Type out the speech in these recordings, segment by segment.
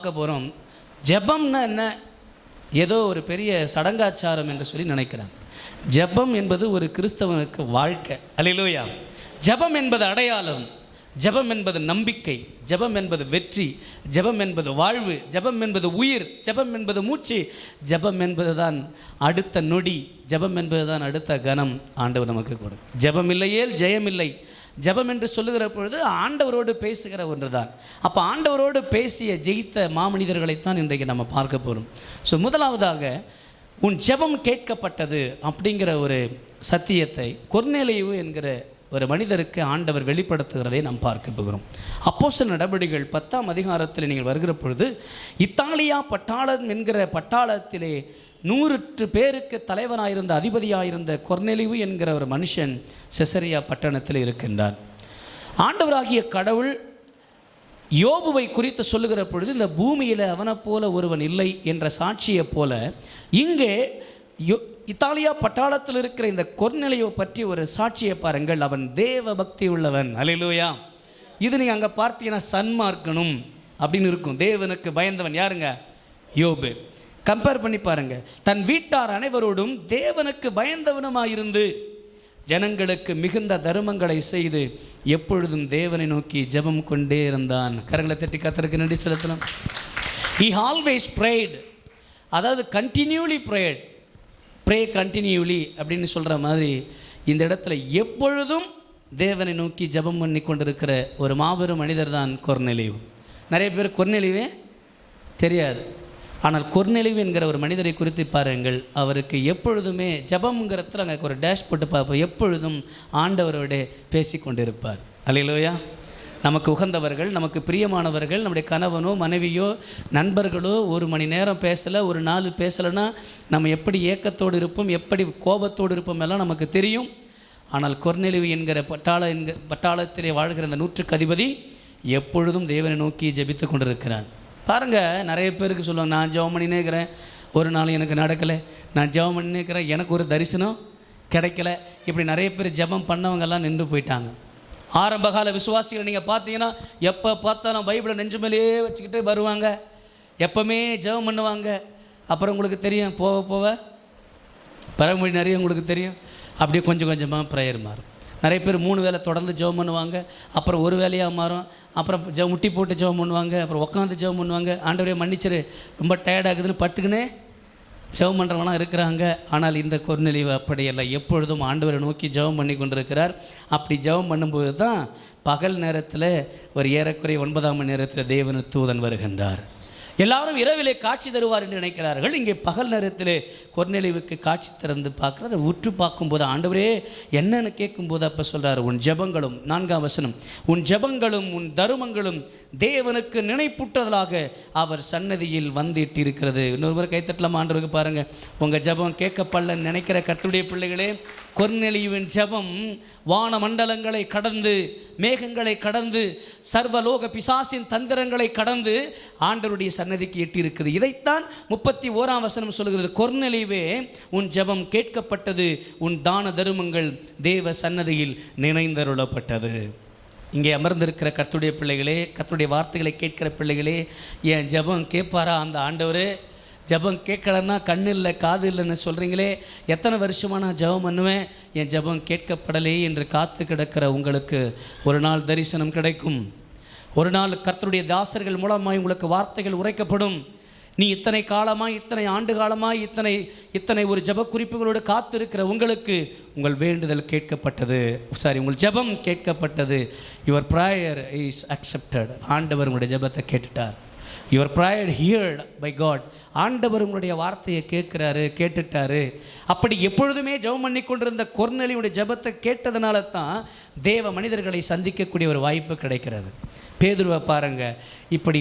பார்க்க போகிறோம். ஜெபம்னா என்ன? ஏதோ ஒரு பெரிய சடங்காச்சாரம் என்று சொல்லி நினைக்கிறாங்க. ஜெபம் என்பது ஒரு கிறிஸ்தவனுக்கு வாழ்க்கை. அல்லேலூயா. ஜெபம் என்பது அடையாளம், ஜெபம் என்பது நம்பிக்கை, ஜெபம் என்பது வெற்றி, ஜெபம் என்பது வாழ்வு, ஜெபம் என்பது உயிர், ஜெபம் என்பது மூச்சு, ஜெபம் என்பது தான் அடுத்த நொடி, ஜெபம் என்பது தான் அடுத்த கணம் ஆண்டவர் நமக்கு கொடு. ஜெபம் இல்லையேல் ஜெயமில்லை. ஜெபம் என்று சொல்லுகிற பொழுது ஆண்டவரோடு பேசுகிற ஒன்று தான். அப்போ ஆண்டவரோடு பேசிய ஜெயித்த மாமனிதர்களைத்தான் இன்றைக்கு நம்ம பார்க்க போகிறோம். ஸோ முதலாவதாக உன் ஜெபம் கேட்கப்பட்டது அப்படிங்கிற ஒரு சத்தியத்தை கொர்நேலியு என்கிற ஒரு மனிதருக்கு ஆண்டவர் வெளிப்படுத்துகிறதை நாம் பார்க்க போகிறோம். அப்போஸ்தலர் நடபடிகள் 10ஆம் அதிகாரத்தில் நீங்கள் வருகிற பொழுது இத்தாலியா பட்டாளம் என்கிற பட்டாளத்திலே 100 பேருக்கு தலைவனாயிருந்த அதிபதியாயிருந்த கொர்நேலியு என்கிற ஒரு மனுஷன் செசரியா பட்டணத்தில் இருக்கின்றார். ஆண்டவராகிய கடவுள் யோபுவை குறித்து சொல்லுகிற பொழுது இந்த பூமியில் அவனை போல ஒருவன் இல்லை என்ற சாட்சியை போல இங்கே இத்தாலியா பட்டாளத்தில் இருக்கிற இந்த கொர்நேலியுவை பற்றி ஒரு சாட்சியை பாருங்கள். அவன் தேவ பக்தி உள்ளவன். அல்லேலூயா. இது நீங்கள் அங்கே பார்த்தீங்கன்னா சன்மார்க்கனும் அப்படின்னு இருக்கும். தேவனுக்கு பயந்தவன் யாருங்க? யோபு. கம்பேர் பண்ணி பாருங்க. தன் வீட்டார் அனைவரோடும் தேவனுக்கு பயந்தவனுமாயிருந்து ஜனங்களுக்கு மிகுந்த தர்மங்களை செய்து எப்பொழுதும் தேவனை நோக்கி ஜெபம் கொண்டே இருந்தான். கரங்களை தட்டி கர்த்தருக்கு நன்றி செலுத்தலாம். He always prayed. அதாவது கண்டினியூலி prayed. ப்ரே கண்டினியூலி அப்படின்னு சொல்கிற மாதிரி இந்த இடத்துல எப்பொழுதும் தேவனை நோக்கி ஜெபம் பண்ணி கொண்டிருக்கிற ஒரு மாபெரும் மனிதர் தான் கொர்நேலியு. நிறைய பேர் கொர்நேலியுவே தெரியாது. ஆனால் கொர்நேலியு என்கிற ஒரு மனிதரை குறித்து பாருங்கள். அவருக்கு எப்பொழுதுமே ஜெபம்ங்கிறதுல அங்கே ஒரு டேஷ் போட்டு பார்ப்போம். எப்பொழுதும் ஆண்டவரோட பேசி கொண்டிருப்பார். அல்லேலூயா. நமக்கு உகந்தவர்கள், நமக்கு பிரியமானவர்கள், நம்முடைய கணவனோ மனைவியோ நண்பர்களோ ஒரு மணி நேரம் பேசலை, ஒரு நாள் பேசலைன்னா நம்ம எப்படி ஏக்கத்தோடு இருப்போம், எப்படி கோபத்தோடு இருப்போம் எல்லாம் நமக்கு தெரியும். ஆனால் கொர்நேலியு என்கிற பட்டாளத்திலே வாழ்கிற அந்த 100க்கு அதிபதி எப்பொழுதும் தேவனை நோக்கி ஜெபித்து கொண்டிருக்கிறான். பாருங்கள், நிறைய பேருக்கு சொல்லுவாங்க, நான் ஜெபம் பண்ணினே இருக்கிறேன், ஒரு நாள் எனக்கு நடக்கலை, நான் ஜெபம் பண்ணினே இருக்கிறேன், எனக்கு ஒரு தரிசனம் கிடைக்கல. இப்படி நிறைய பேர் ஜெபம் பண்ணவங்கெல்லாம் நின்று போயிட்டாங்க. ஆரம்பகால விசுவாசிகள் நீங்கள் பார்த்தீங்கன்னா எப்போ பார்த்தாலும் பைபிளை நெஞ்சு மேலேயே வச்சுக்கிட்டே வருவாங்க, எப்போவுமே ஜெபம் பண்ணுவாங்க. அப்புறம் உங்களுக்கு தெரியும், போக போக பழமொழி நிறைய உங்களுக்கு தெரியும், அப்படியே கொஞ்சம் கொஞ்சமாக ப்ரேயர் மாறும். நிறைய பேர் 3 வேளை தொடர்ந்து ஜெபம் பண்ணுவாங்க, அப்புறம் ஒரு வேலையாக மாறும், அப்புறம் முட்டி போட்டு ஜெபம் பண்ணுவாங்க, அப்புறம் உட்காந்து ஜெபம் பண்ணுவாங்க. ஆண்டவரே மன்னிச்சிரு, ரொம்ப டயர்டாகுதுன்னு பட்டுக்குன்னு ஜெபம் பண்ணுறவங்களாம் இருக்கிறாங்க. ஆனால் இந்த கொர்நேலியு அப்படியல்ல, எப்பொழுதும் ஆண்டவரை நோக்கி ஜெபம் பண்ணி கொண்டிருக்கிறார். அப்படி ஜெபம் பண்ணும்போது தான் பகல் நேரத்தில் ஒரு ஏறக்குறைய 9ஆம் மணி நேரத்தில் தேவன தூதன் வருகின்றார். எல்லாரும் இரவிலே காட்சி தருவார் என்று நினைக்கிறார்கள். இங்கே பகல் நேரத்திலே கொர்நேலியுவுக்கு காட்சி திறந்து பார்க்குறாரு. உற்று பார்க்கும்போது ஆண்டவரே என்னன்னு கேட்கும்போது அப்போ சொல்கிறார், உன் ஜெபங்களும் 4ஆம் வசனம், உன் ஜெபங்களும் உன் தருமங்களும் தேவனுக்கு நினைப்பூட்டுதலாக அவர் சன்னதியில் வந்திட்டு இருக்கிறது. இன்னொரு கைத்தட்டலாம் ஆண்டவருக்கு. பாருங்கள், உங்கள் ஜெபம் கேட்கப்படலன்னு நினைக்கிற கர்த்தருடைய பிள்ளைகளே, கொர்நேலியுவின் ஜெபம் வான மண்டலங்களை கடந்து, மேகங்களை கடந்து, சர்வலோக பிசாசின் தந்திரங்களை கடந்து ஆண்டவருடைய சன்னதிக்கு எட்டியிருக்குது. இதைத்தான் 31ஆம் வசனம் சொல்கிறது. கொர்நேலியுவே, உன் ஜெபம் கேட்கப்பட்டது, உன் தான தருமங்கள் தேவ சன்னதியில் நினைந்தருளப்பட்டது. இங்கே அமர்ந்திருக்கிற கர்த்தருடைய பிள்ளைகளே, கர்த்தருடைய வார்த்தைகளை கேட்கிற பிள்ளைகளே, என் ஜெபம் கேட்பாரா அந்த ஆண்டவர்? ஜெபம் கேட்கலன்னா கண்ணு இல்லை காது இல்லைன்னு சொல்கிறீங்களே, எத்தனை வருஷமாக நான் ஜெபம் பண்ணுவேன், என் ஜெபம் கேட்கப்படலே என்று காத்து கிடக்கிற உங்களுக்கு ஒரு நாள் தரிசனம் கிடைக்கும். ஒரு நாள் கர்த்தருடைய தாசர்கள் மூலமாய் உங்களுக்கு வார்த்தைகள் உரைக்கப்படும். நீ இத்தனை காலமாய், இத்தனை ஆண்டு காலமாய், இத்தனை ஒரு ஜெப குறிப்புகளோடு காத்திருக்கிற உங்களுக்கு உங்கள் வேண்டுதல் கேட்கப்பட்டது, உங்கள் ஜெபம் கேட்கப்பட்டது. Your prayer is accepted. ஆண்டவர் உங்களுடைய ஜெபத்தை கேட்டுட்டார். Your prayer heard by God. ஆண்டவர் உங்களுடைய வார்த்தையை கேட்டுட்டாரு. அப்படி எப்பொழுதுமே ஜெபம் பண்ணி கொண்டிருந்த கொர்நேலியுடைய ஜெபத்தை கேட்டதுனால தான் தேவ மனிதர்களை சந்திக்கக்கூடிய ஒரு வாய்ப்பு கிடைக்கிறது. பேதுருவை பாருங்கள், இப்படி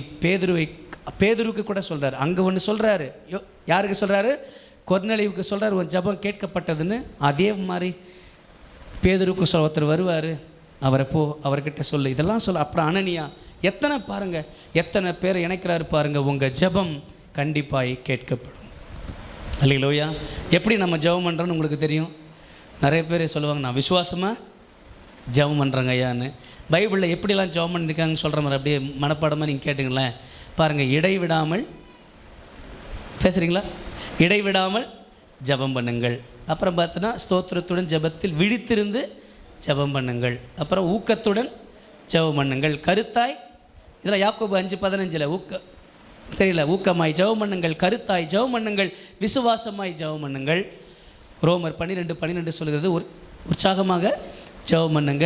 பேதுருவுக்கு கூட சொல்கிறார். அங்கே ஒன்று சொல்கிறாரு, யாருக்கு சொல்கிறாரு? கொர்நேலியுவுக்கு சொல்கிறார், ஒரு ஜெபம் கேட்கப்பட்டதுன்னு. அதே மாதிரி பேதுருக்கு ஒருத்தர் வருவார், அவரை அவர்கிட்ட சொல்லு, இதெல்லாம் சொல்ல. அப்புறம் அனனியா, எத்தனை பாருங்கள், எத்தனை பேர் இணைக்கிறாரு பாருங்கள். உங்கள் ஜெபம் கண்டிப்பாக கேட்கப்படும். அல்லேலூயா. எப்படி நம்ம ஜெபம் பண்ணுறோன்னு உங்களுக்கு தெரியும். நிறைய பேர் சொல்லுவாங்க, நான் விசுவாசமாக ஜெபம் பண்ணுறேங்க ஐயான்னு. பைபிளில் எப்படிலாம் ஜெபம் பண்ணியிருக்காங்கன்னு சொல்கிற மாதிரி அப்படியே மனப்பாடமாக நீங்கள் கேட்டுங்களேன். பாருங்கள், இடைவிடாமல் பேசுகிறீங்களா? இடைவிடாமல் ஜெபம் பண்ணுங்கள். அப்புறம் பார்த்தோன்னா ஸ்தோத்திரத்துடன் ஜெபத்தில் விழித்திருந்து ஜெபம் பண்ணுங்கள். அப்புறம் ஊக்கத்துடன் ஜெபம் பண்ணுங்கள். கருத்தாய், இதில் யாக்கோபு 5:15 தெரியல, ஊக்கமாய் ஜெபம் பண்ணுங்கள், கருத்தாய் ஜெபம் பண்ணுங்கள், விசுவாசமாய் ஜெபம் பண்ணுங்கள். ரோமர் 12:12 சொல்கிறது, உற்சாகமாக ஜெபம் பண்ணுங்க,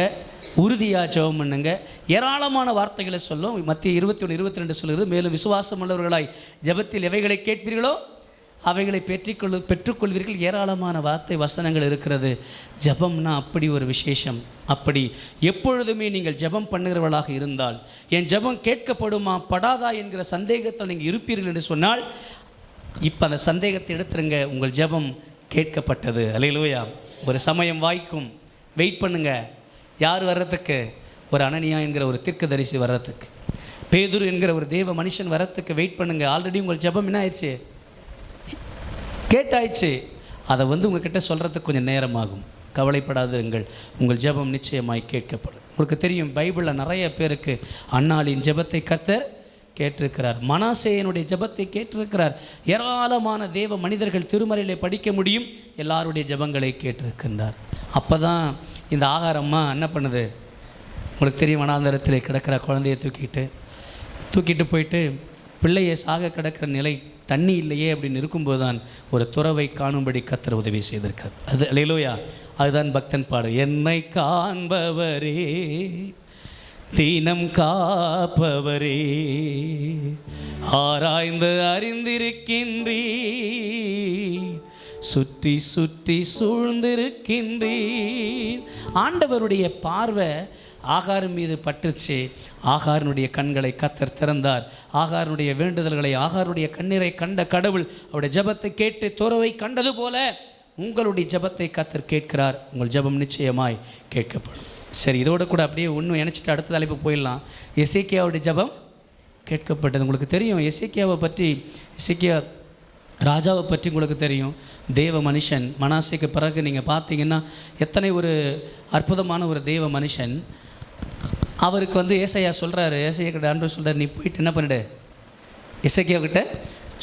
உறுதியாக ஜெபம் பண்ணுங்க. ஏராளமான வார்த்தைகளை சொல்லும். மத்திய 21:22 சொல்கிறது, மேலும் விசுவாசம் உள்ளவர்களாய் ஜெபத்தில் எவைகளை கேட்பீர்களோ அவைகளை பெற்றுக்கொள்வீர்கள். ஏராளமான வார்த்தை வசனங்கள் இருக்கிறது. ஜெபம்னா அப்படி ஒரு விசேஷம். அப்படி எப்பொழுதுமே நீங்கள் ஜெபம் பண்ணுகிறவர்களாக இருந்தால், என் ஜெபம் கேட்கப்படுமா படாதா என்கிற சந்தேகத்தில் நீங்கள் இருப்பீர்கள் என்று சொன்னால், இப்போ அந்த சந்தேகத்தை எடுத்துருங்க. உங்கள் ஜெபம் கேட்கப்பட்டது. அல்லேலூயா. ஒரு சமயம் வாய்க்கும். வெயிட் பண்ணுங்க. யார் வர்றதுக்கு? ஒரு அனனியா என்கிற ஒரு தீர்க்கதரிசி வர்றதுக்கு, பேதுரு என்கிற ஒரு தேவ மனுஷன் வர்றதுக்கு வெயிட் பண்ணுங்க. ஆல்ரெடி உங்கள் ஜெபம் என்ன ஆயிடுச்சு? கேட்டாயிடுச்சு. அதை உங்கள்கிட்ட சொல்கிறதுக்கு கொஞ்சம் நேரமாகும். கவலைப்படாதீர்கள், உங்கள் ஜெபம் நிச்சயமாய் கேட்கப்படும். உங்களுக்கு தெரியும், பைபிளில் நிறைய பேருக்கு அன்னாளின் ஜெபத்தை கர்த்தர் கேட்டிருக்கிறார். மனாசேயனுடைய ஜெபத்தை கேட்டிருக்கிறார். ஏராளமான தேவ மனிதர்கள் திருமறையிலே படிக்க முடியும். எல்லாருடைய ஜெபங்களை கேட்டிருக்கின்றார். அப்போ தான் இந்த ஆகாரம்மா என்ன பண்ணுது? உங்களுக்கு தெரியும், வனாந்தரத்தில் கிடக்கிற குழந்தையை தூக்கிட்டு போயிட்டு பிள்ளையை சாக கிடக்கிற நிலை, தண்ணி இல்லையே அப்படின்னு இருக்கும்போது தான் ஒரு துறவை காணும்படி கர்த்தர் உதவி செய்திருக்கார். அது அல்லேலூயா. அதுதான் பக்தன் பாடு. என்னை காண்பவரே, தீனம் காப்பவரே, ஆராய்ந்து அறிந்திருக்கின்றீர், சுற்றி சுற்றி சூழ்ந்திருக்கின்றீர். ஆண்டவருடைய பார்வை ஆகாரின் மீது பட்டுச்சு. ஆகாரினுடைய கண்களை கர்த்தர் திறந்தார். ஆகாரினுடைய வேண்டுதல்களை, ஆகாருடைய கண்ணீரை கண்ட கடவுள் அவருடைய ஜெபத்தை கேட்டு துறவை கண்டது போல உங்களுடைய ஜெபத்தை கர்த்தர் கேட்கிறார். உங்கள் ஜெபம் நிச்சயமாய் கேட்கப்படும். சரி, இதோடு கூட அப்படியே ஒன்றும் நினச்சிட்டு அடுத்த தலைப்பு போயிடலாம். எசேக்கியாவுடைய ஜெபம் கேட்கப்பட்டது. உங்களுக்கு தெரியும், எசேக்கியாவை பற்றி, எசேக்கியா ராஜாவை பற்றி உங்களுக்கு தெரியும். தேவ மனுஷன். மனாசேக்கு பிறகு நீங்கள் பார்த்தீங்கன்னா எத்தனை ஒரு அற்புதமான ஒரு தேவ மனுஷன். அவருக்கு ஏசாயா சொல்கிறாரு, ஏசாயா கிட்ட ஆண்டவர் சொல்கிறார், நீ போயிட்டு என்ன பண்ணிடு, எசேக்கியாவுக்கிட்ட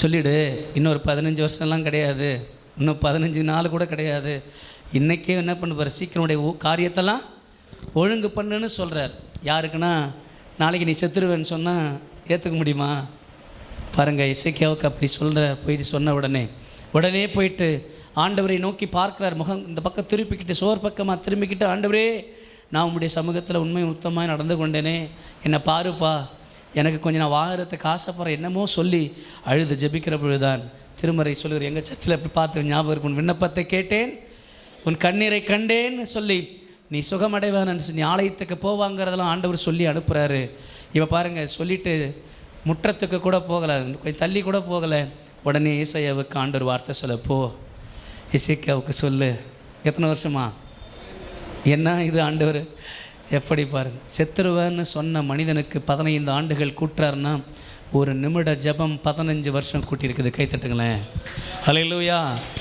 சொல்லிவிடு, இன்னொரு 15 வருஷம்லாம் கிடையாது, இன்னும் 15 நாள் கூட கிடையாது, இன்றைக்கே என்ன பண்ணுவார், சீக்கிரமுடைய காரியத்தெல்லாம் ஒழுங்கு பண்ணுன்னு சொல்கிறார். யாருக்குன்னா, நாளைக்கு நீ செத்துருவேன்னு சொன்னால் ஏற்றுக்க முடியுமா? பாருங்கள், எசேக்கியாவுக்கு அப்படி போயிட்டு சொன்ன உடனே போயிட்டு ஆண்டவரை நோக்கி பார்க்குறார். முகம் இந்த பக்கம் திருப்பிக்கிட்டு, சோர் பக்கமாக திரும்பிக்கிட்டு, ஆண்டவரே, நான் உங்களுடைய சமூகத்தில் உண்மை உத்தமாக நடந்து கொண்டேனே, என்னை பாருப்பா, எனக்கு கொஞ்சம் நான் வாங்குறதுக்கு ஆசைப்படுறேன், என்னமோ சொல்லி அழுது ஜெபிக்கிற பொழுதுதான் திருமறை சொல்லுகிற, எங்கள் சர்ச்சில் எப்படி பார்த்து ஞாபகம் இருக்கும், உன் விண்ணப்பத்தை கேட்டேன், உன் கண்ணீரை கண்டேன்னு சொல்லி நீ சுகமடைவான்னு சொல்லி ஆலயத்துக்கு போவாங்கிறதெல்லாம் ஆண்டவர் சொல்லி அனுப்புகிறாரு. இப்போ பாருங்கள், சொல்லிவிட்டு முற்றத்துக்கு கூட போகலை, கொஞ்சம் தள்ளி கூட போகலை. உடனே ஏசாயாவுக்கு ஆண்டவர் வார்த்தை சொல்ல, போ எசேக்கியாவுக்கு சொல்லு. எத்தனை வருஷமா? என்ன இது ஆண்டவர் எப்படி பாருங்கள், செத்துருவேன்னு சொன்ன மனிதனுக்கு 15 ஆண்டுகள் கூட்டுறாருன்னா, ஒரு நிமிட ஜெபம் 15 வருஷம் கூட்டியிருக்குது. கைத்தட்டுங்களேன். அல்லேலூயா.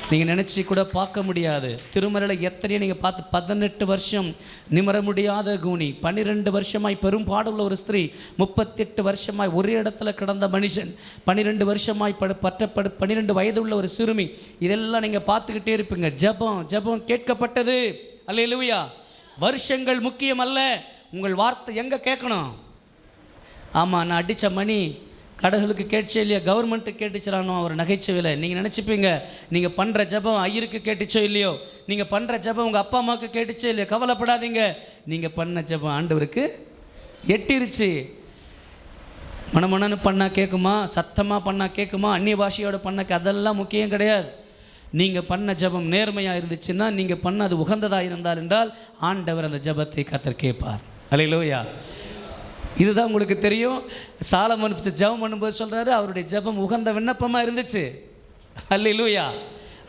நீங்கள் நினச்சி கூட பார்க்க முடியாது. திருமறையில் எத்தனையோ நீங்கள் பார்த்து, 18 வருஷம் நிமிர முடியாத கூனி, 12 வருஷமாய் பெரும்பாடுள்ள ஒரு ஸ்திரீ, 38 வருஷமாய் ஒரே இடத்துல கிடந்த மனுஷன், 12 வருஷமாய் 12 வயது உள்ள ஒரு சிறுமி, இதெல்லாம் நீங்கள் பார்த்துக்கிட்டே இருப்பீங்க. ஜெபம் கேட்கப்பட்டது. அல்லேலூயா. வருஷங்கள் முக்கியம் அல்ல, உங்கள் வார்த்தை எங்கே கேட்கணும். ஆமாம், நான் அடித்த மணி கடவுளுக்கு கேட்டுச்சோ இல்லையா, கவர்மெண்ட்டுக்கு கேட்டுச்சிடானோ அவர் நகைச்சுவையில். நீங்கள் நினச்சிப்பீங்க, நீங்கள் பண்ணுற ஜெபம் ஐயருக்கு கேட்டுச்சோ இல்லையோ, நீங்கள் பண்ணுற ஜெபம் உங்கள் அப்பா அம்மாவுக்கு கேட்டுச்சோ இல்லையோ, கவலைப்படாதீங்க, நீங்கள் பண்ண ஜெபம் ஆண்டவருக்கு எட்டிருச்சு. மனமனன்னு பண்ணால் கேட்குமா, சத்தமாக பண்ணால் கேட்குமா, அந்நிய பாஷையோடு பண்ண, அதெல்லாம் முக்கியம் கிடையாது. நீங்கள் பண்ண ஜெபம் நேர்மையாக இருந்துச்சுன்னா, நீங்கள் பண்ண அது உகந்ததாக இருந்தால் என்றால் ஆண்டவர் அந்த ஜெபத்தை கர்த்தர் கேட்பார். அல்லேலூயா. இதுதான் உங்களுக்கு தெரியும். சாலமோன் ஜெபம் பண்ணும்போது சொல்கிறாரு, அவருடைய ஜெபம் உகந்த விண்ணப்பமாக இருந்துச்சு. அல்லேலூயா.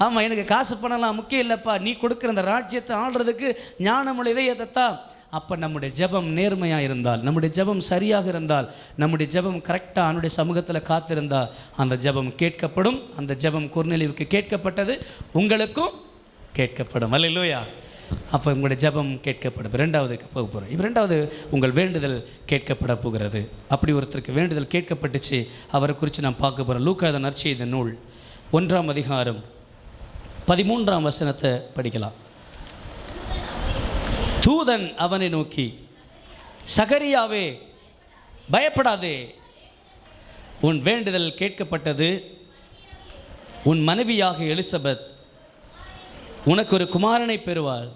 ஆமாம், எனக்கு காசு பண்ணலாம் முக்கியம் இல்லைப்பா, நீ கொடுக்குற அந்த ராஜ்யத்தை ஆள்றதுக்கு ஞானமுள்ள இதயத்தைத்தான். அப்போ நம்முடைய ஜெபம் நேர்மையாக இருந்தால், நம்முடைய ஜெபம் சரியாக இருந்தால், நம்முடைய ஜெபம் கரெக்டாக அவனுடைய சமூகத்தில் காத்திருந்தால் அந்த ஜெபம் கேட்கப்படும். அந்த ஜெபம் கொர்நேலியுவுக்கு கேட்கப்பட்டது, உங்களுக்கும் கேட்கப்படும். அல்லேலூயா. அப்போ உங்களுடைய ஜெபம் கேட்கப்படும். இரண்டாவதுக்கு போக போகிறோம். இப்போ இரண்டாவது உங்கள் வேண்டுதல் கேட்கப்பட போகிறது. அப்படி ஒருத்தருக்கு வேண்டுதல் கேட்கப்பட்டுச்சு, அவரை குறித்து நாம் பார்க்க போகிறோம். லூக்கா நற்செய்தி நூல் 1ஆம் அதிகாரம் 13ஆம் வசனத்தை படிக்கலாம். தூதன் அவனை நோக்கி, சகரியாவே பயப்படாதே, உன் வேண்டுதல் கேட்கப்பட்டது. உன் மனைவியாக எலிசபெத் உனக்கு ஒரு குமாரனை பெறுவாள்.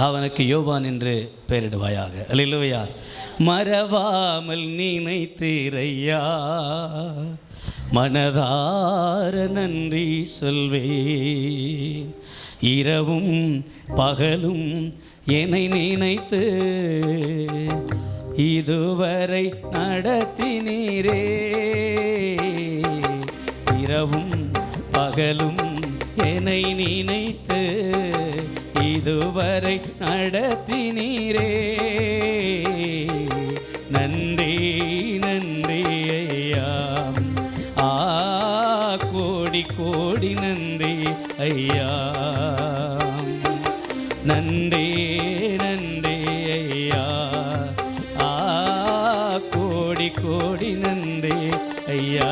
அவனுக்கு யோவான் என்று பெயரிடுவாயாக. அல்லேலூயா. மறவாமல் நினைத்தீரையா, மனதார நன்றி சொல்வேன். இரவும் பகலும் என்னை நினைத்து இதுவரை நடத்தினீரே. இரவும் பகலும் என்னை நினைத்து இதுவரை நடத்தினீரே. நன்றி நன்றி ஐயா, கோடி கோடி நன்றி ஐயா. நன்றி நன்றி ஐயா, கோடி கோடி நன்றி ஐயா.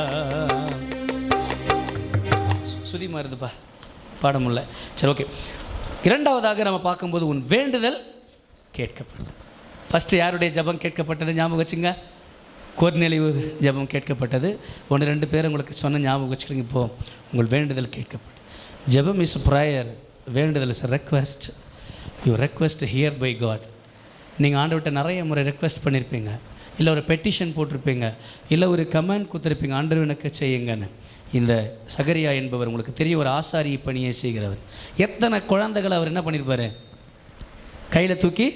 சுதி மாறுதுப்பா, பாட முடியல. சரி, ஓகே. இரண்டாவதாக நம்ம பார்க்கும்போது உன் வேண்டுதல் கேட்கப்பட்டது. ஃபஸ்ட்டு யாருடைய ஜெபம் கேட்கப்பட்டது ஞாபகம் வச்சுங்க? கொர்நேலியு ஜெபம் கேட்கப்பட்டது. 1-2 பேர் உங்களுக்கு சொன்ன ஞாபகம் வச்சுக்கிங்க. இப்போது உங்கள் வேண்டுதல் கேட்கப்படும். ஜெபம் இஸ் ப்ரேயர், வேண்டுதல் is request. You request hear by God. நீங்கள் ஆண்டவர்கிட்ட நிறைய முறை ரெக்வெஸ்ட் பண்ணியிருப்பீங்க, இல்லை ஒரு பெட்டிஷன் போட்டிருப்பீங்க, இல்லை ஒரு கமெண்ட் கொடுத்துருப்பீங்க, ஆண்டவர் எனக்கு செய்யுங்கன்னு. இந்த சகரியா என்பவர் உங்களுக்கு தெரியும், ஒரு ஆசாரிய பணியை செய்கிறவர். எத்தனை குழந்தைகளை அவர் என்ன பண்ணியிருப்பார்? கையில் தூக்கி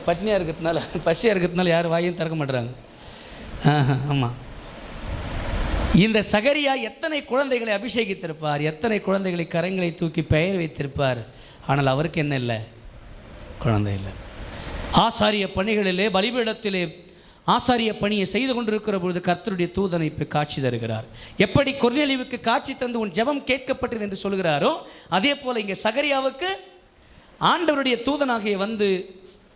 பட்னியாக இருக்கிறதுனால யாரும் வாயும் திறக்க மாட்டுறாங்க. ஆமாம். இந்த சகரியா எத்தனை குழந்தைகளை அபிஷேகித்திருப்பார், எத்தனை குழந்தைகளை கரங்களை தூக்கி பெயர் வைத்திருப்பார். ஆனால் அவருக்கு என்ன இல்லை? குழந்தை இல்லை. ஆசாரிய பணிகளிலே, பலிபீடத்திலே ஆசாரிய பணியை செய்து கொண்டிருக்கிற பொழுது கர்த்தருடைய தூதனை இப்போ காட்சி தருகிறார். எப்படி கொர்நேலியுவுக்கு காட்சி தந்து உன் ஜெபம் கேட்கப்பட்டது என்று சொல்கிறாரோ, அதே போல் இங்கே சகரியாவுக்கு ஆண்டவருடைய தூதனாகிய வந்து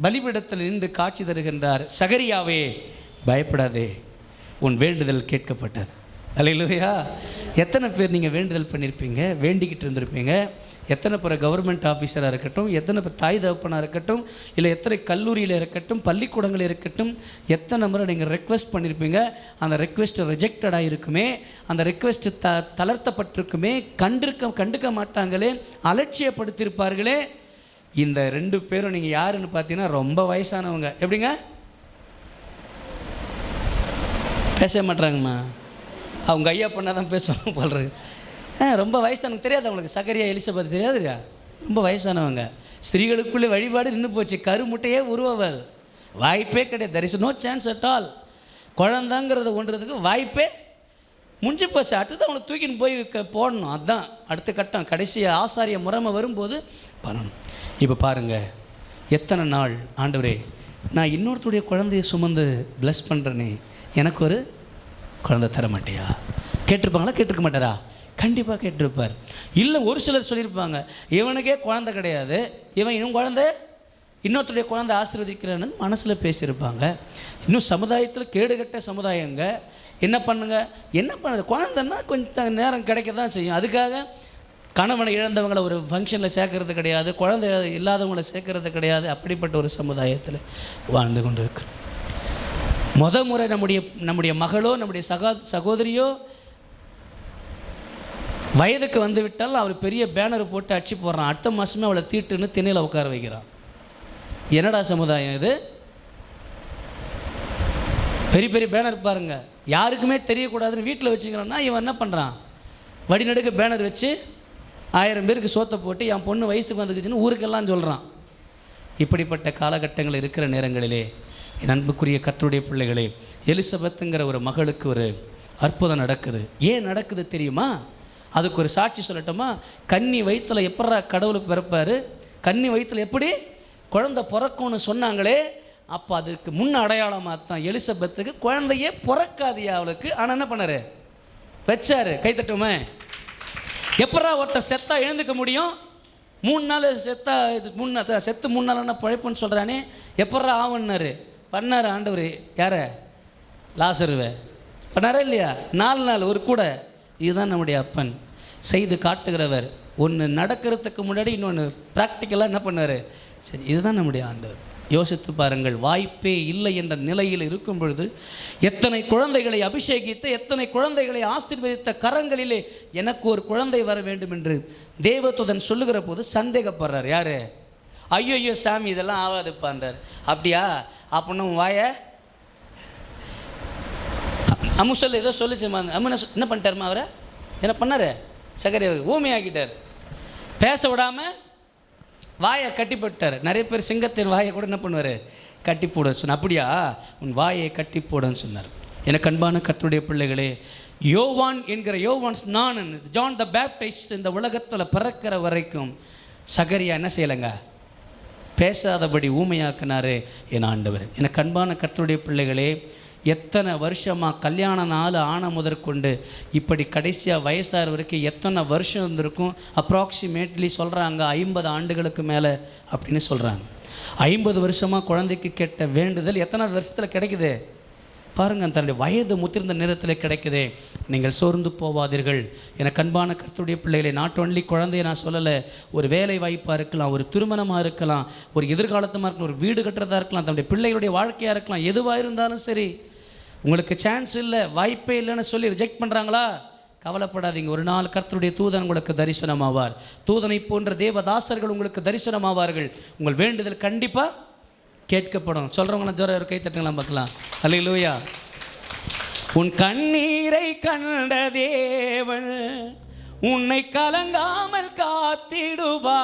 பலிபீடத்தில் நின்று காட்சி தருகின்றார். சகரியாவே பயப்படாதே, உன் வேண்டுதல் கேட்கப்பட்டது. அல்லேலூயா. எத்தனை பேர் நீங்கள் வேண்டுதல் பண்ணியிருப்பீங்க, வேண்டிக்கிட்டு இருந்திருப்பீங்க? எத்தனை பேர் கவர்மெண்ட் ஆஃபீஸராக இருக்கட்டும், எத்தனை பேர் தாய் தகப்பனாக இருக்கட்டும், இல்லை எத்தனை கல்லூரியில் இருக்கட்டும், பள்ளிக்கூடங்கள் இருக்கட்டும், எத்தனை முறை நீங்கள் ரெக்வெஸ்ட் பண்ணியிருப்பீங்க. அந்த ரெக்வெஸ்ட் ரிஜெக்டடாக இருக்குமே, அந்த ரெக்வெஸ்ட் தளர்த்தப்பட்டிருக்குமே, கண்டுக்க மாட்டாங்களே, அலட்சியப்படுத்தியிருப்பார்களே. இந்த 2 பேரும் நீங்கள் யாருன்னு பார்த்தீங்கன்னா ரொம்ப வயசானவங்க. எப்படிங்க பேச மாட்டாங்கம்மா? அவங்க ஐயா பண்ணால் தான் பேசுவாங்க போல்றது. ரொம்ப வயசானவங்க தெரியாது அவங்களுக்கு. சகரியா எலிசபெத் தெரியாதுயா, ரொம்ப வயசானவங்க. ஸ்திரீகளுக்குள்ளே வழிபாடு நின்று போச்சு. கருமுட்டையே உருவாது, வாய்ப்பே கிடையாது. There is no chance at all. குழந்தைங்கிறத ஒன்றதுக்கு வாய்ப்பே முடிஞ்சு போச்சு. அடுத்தது அவங்களை தூக்கின்னு போய் போடணும். அதுதான் அடுத்த கட்டம். கடைசி ஆசாரிய முறைமை வரும்போது பண்ணணும். இப்போ பாருங்கள், எத்தனை நாள் ஆண்டவரே நான் இன்னொருத்தருடைய குழந்தைய சுமந்து ப்ளஸ் பண்ணுறேனே, எனக்கு ஒரு குழந்தை தர மாட்டியா? கேட்டிருப்பாங்களா? கேட்டிருக்க மாட்டாரா? கண்டிப்பாக கேட்டிருப்பார். இல்லை, ஒரு சிலர் சொல்லியிருப்பாங்க, இவனுக்கே குழந்தை கிடையாது, இவன் குழந்தை இன்னொருத்தருடைய குழந்தை ஆசீர்வதிக்கிறேன்னு மனசில் பேசியிருப்பாங்க. இன்னும் சமுதாயத்தில் கேடுகட்ட சமுதாயங்க. என்ன பண்ணுது? குழந்தைன்னா கொஞ்சம் நேரம் கிடைக்க தான் செய்யும். அதுக்காக கணவனை இழந்தவங்களை ஒரு ஃபங்க்ஷனில் சேர்க்கறது கிடையாது, குழந்தை இல்லாதவங்களை சேர்க்கறது கிடையாது. அப்படிப்பட்ட ஒரு சமுதாயத்தில் வாழ்ந்து கொண்டு இருக்கிறோம். முறை நம்முடைய மகளோ நம்முடைய சகோதரியோ வயதுக்கு வந்து விட்டால் அவர் பெரிய பேனர் போட்டு அடிச்சு போடுறான். அடுத்த மாதமே அவளை தீட்டுன்னு திண்ணையில் உட்கார வைக்கிறான். என்னடா சமுதாயம் இது? பெரிய பெரிய பேனர் பாருங்க, யாருக்குமே தெரியக்கூடாதுன்னு வீட்டில் வச்சுக்கிறான்னா இவன் என்ன பண்ணுறான்? வடிநடுக்க பேனர் வச்சு 1000 பேருக்கு சோத்தை போட்டு என் பொண்ணு வயசுக்கு வந்துக்குச்சுன்னு ஊருக்கெல்லாம் சொல்கிறான். இப்படிப்பட்ட காலகட்டங்கள் இருக்கிற நேரங்களிலே என் அன்புக்குரிய கர்த்தருடைய பிள்ளைகளே, எலிசபெத்துங்கிற ஒரு மகளுக்கு ஒரு அற்புதம் நடக்குது. ஏன் நடக்குது தெரியுமா? அதுக்கு ஒரு சாட்சி சொல்லட்டுமா? கன்னி வயிற்றில் எப்படா கடவுள் பிறப்பார், கன்னி வயிற்றில் எப்படி குழந்தை பிறக்கும்னு சொன்னாங்களே, அப்போ அதுக்கு முன் அடையாளமாக தான் எலிசபெத்துக்கு குழந்தையே பிறக்காதியா அவளுக்கு. ஆனால் என்ன பண்ணார்? வச்சார். கைத்தட்டுமே. எப்படா ஒருத்தர் செத்தா எழுந்துக்க முடியும்? 3 நாள் செத்தா, இது 3 நாள் செத்து 3 நாள் பழைப்புன்னு சொல்கிறானே, எப்பட்றா ஆவன்னாரு? பண்ணார் ஆண்டவர். யார? லாசருவை பண்ணாரா இல்லையா? 4 நாள் ஒரு கூட. இதுதான் நம்முடைய அப்பன் செய்து காட்டுகிறவர். ஒன்று நடக்கிறதுக்கு முன்னாடி இன்னொன்று ப்ராக்டிக்கலாக என்ன பண்ணார்? சரி, இதுதான் நம்முடைய ஆண்டவர். யோசித்து பாருங்கள். வாய்ப்பே இல்லை என்ற நிலையில் இருக்கும் பொழுது எத்தனை குழந்தைகளை அபிஷேகித்து, எத்தனை குழந்தைகளை ஆசீர்வதித்த கரங்களிலே எனக்கு ஒரு குழந்தை வர வேண்டும் என்று தேவதூதன் சொல்லுகிற போது சந்தேகப்படுறார். யார்? ஐயோ சாமி இதெல்லாம் ஆகாதுப்பான்றார். அப்படியா? அப்படின்னா வாய அமுசல் ஏதோ சொல்லிச்சுமா. அம்மனை என்ன பண்ணிட்டாருமா? அவரை என்ன பண்ணார்? சகரிய ஊமையாக்கிட்டார். பேச விடாமல் வாயை கட்டி போட்டார். நிறைய பேர் சிங்கத்தின் வாயை கூட என்ன பண்ணுவார்? கட்டி போட சொன்னார். அப்படியா? உன் வாயை கட்டி போடன்னு சொன்னார். எனக்கு அன்பான கர்த்தருடைய பிள்ளைகளே, யோவான் என்கிற யோவான் ஸ்நானன், ஜான் த பேப்டிஸ்ட் இந்த உலகத்தில் பிறக்கிற வரைக்கும் சகரியா என்ன செய்யலைங்க? பேசாதபடி ஊமையாக்கினார் என் ஆண்டவர். எனக்கு அன்பான கர்த்தருடைய பிள்ளைகளே, எத்தனை வருஷமாக கல்யாண நாள் ஆன முதற்கொண்டு இப்படி கடைசியாக வயசாகிற வரைக்கும் எத்தனை வருஷம் இருந்திருக்கும்? அப்ராக்சிமேட்லி சொல்கிறாங்க 50 ஆண்டுகளுக்கு மேலே அப்படின்னு சொல்கிறாங்க. 50 வருஷமாக குழந்தைக்கு கேட்ட வேண்டுதல் எத்தனை வருஷத்தில் கிடைக்குது பாருங்கள். தன்னுடைய வயது முத்திருந்த நேரத்தில் கிடைக்குதே. நீங்கள் சோர்ந்து போவாதீர்கள். எனக்கு அன்பான கர்த்தருடைய பிள்ளைகளை, நாட் ஒன்லி குழந்தைய நான் சொல்லலை, ஒரு வேலை வாய்ப்பாக இருக்கலாம், ஒரு திருமணமாக இருக்கலாம், ஒரு எதிர்காலத்தமாக இருக்கலாம், ஒரு வீடு கட்டுறதா இருக்கலாம், தன்னுடைய பிள்ளைகளுடைய வாழ்க்கையாக இருக்கலாம், எதுவாக இருந்தாலும் சரி. உங்களுக்கு சான்ஸ் இல்லை, வாய்ப்பே இல்லைன்னு சொல்லி ரிஜெக்ட் பண்ணுறாங்களா? கவலைப்படாதீங்க. ஒரு நாள் கர்த்தருடைய தூதன் உங்களுக்கு தரிசனமாவார். தூதனை போன்ற தேவதாசர்கள் உங்களுக்கு தரிசனமாவார்கள். உங்கள் வேண்டுதல் கண்டிப்பாக கேட்கப்படும். சொல்கிறவங்களாம் ஜோர ஒரு கை தட்டுங்களாம் பார்க்கலாம். அல்லேலூயா. உன் கண்ணீரை கண்ட தேவன் உன்னை கலங்காமல் காத்திடுவா.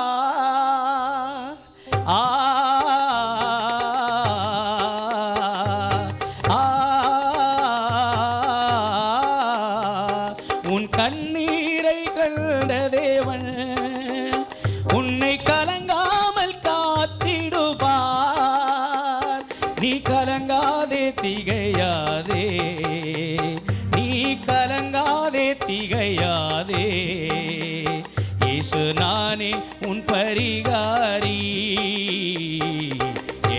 உன் கண்ணீரை கண்ட தேவன் உன்னை கலங்காமல் காத்திடுவார். நீ கலங்காதே திகையாதே, நீ கலங்காதே திகையாதே. இயேசு நானே உன் பரிகாரி,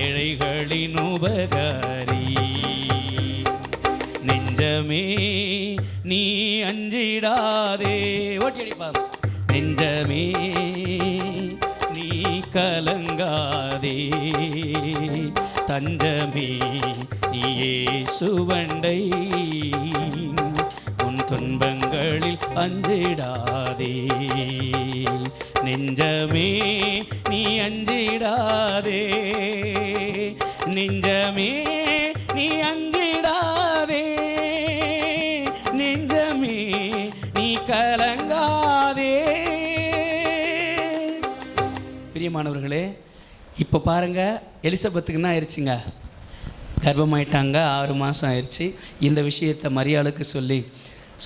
ஏழைகளின் உபகாரி. நெஞ்சமே நீ அஞ்சிடாதே. ஓட்டி அடிப்பாங்க. நெஞ்சமே நீ கலங்காதே, தஞ்சமே நீயே சுவண்டை. உன் துன்பங்களில் அஞ்சிடாதே. நெஞ்சமே நீ அஞ்சிடாதே, நெஞ்சமே நீ அஞ்சிடாதே, நெஞ்சமே நீ கலங்காதே. பிரியமானவர்களே, இப்போ பாருங்கள், எலிசபெத்துக்கு என்ன ஆயிடுச்சுங்க? கர்ப்பமாயிட்டாங்க, 6 மாதம் ஆயிடுச்சு. இந்த விஷயத்தை மரியாளுக்கு சொல்லி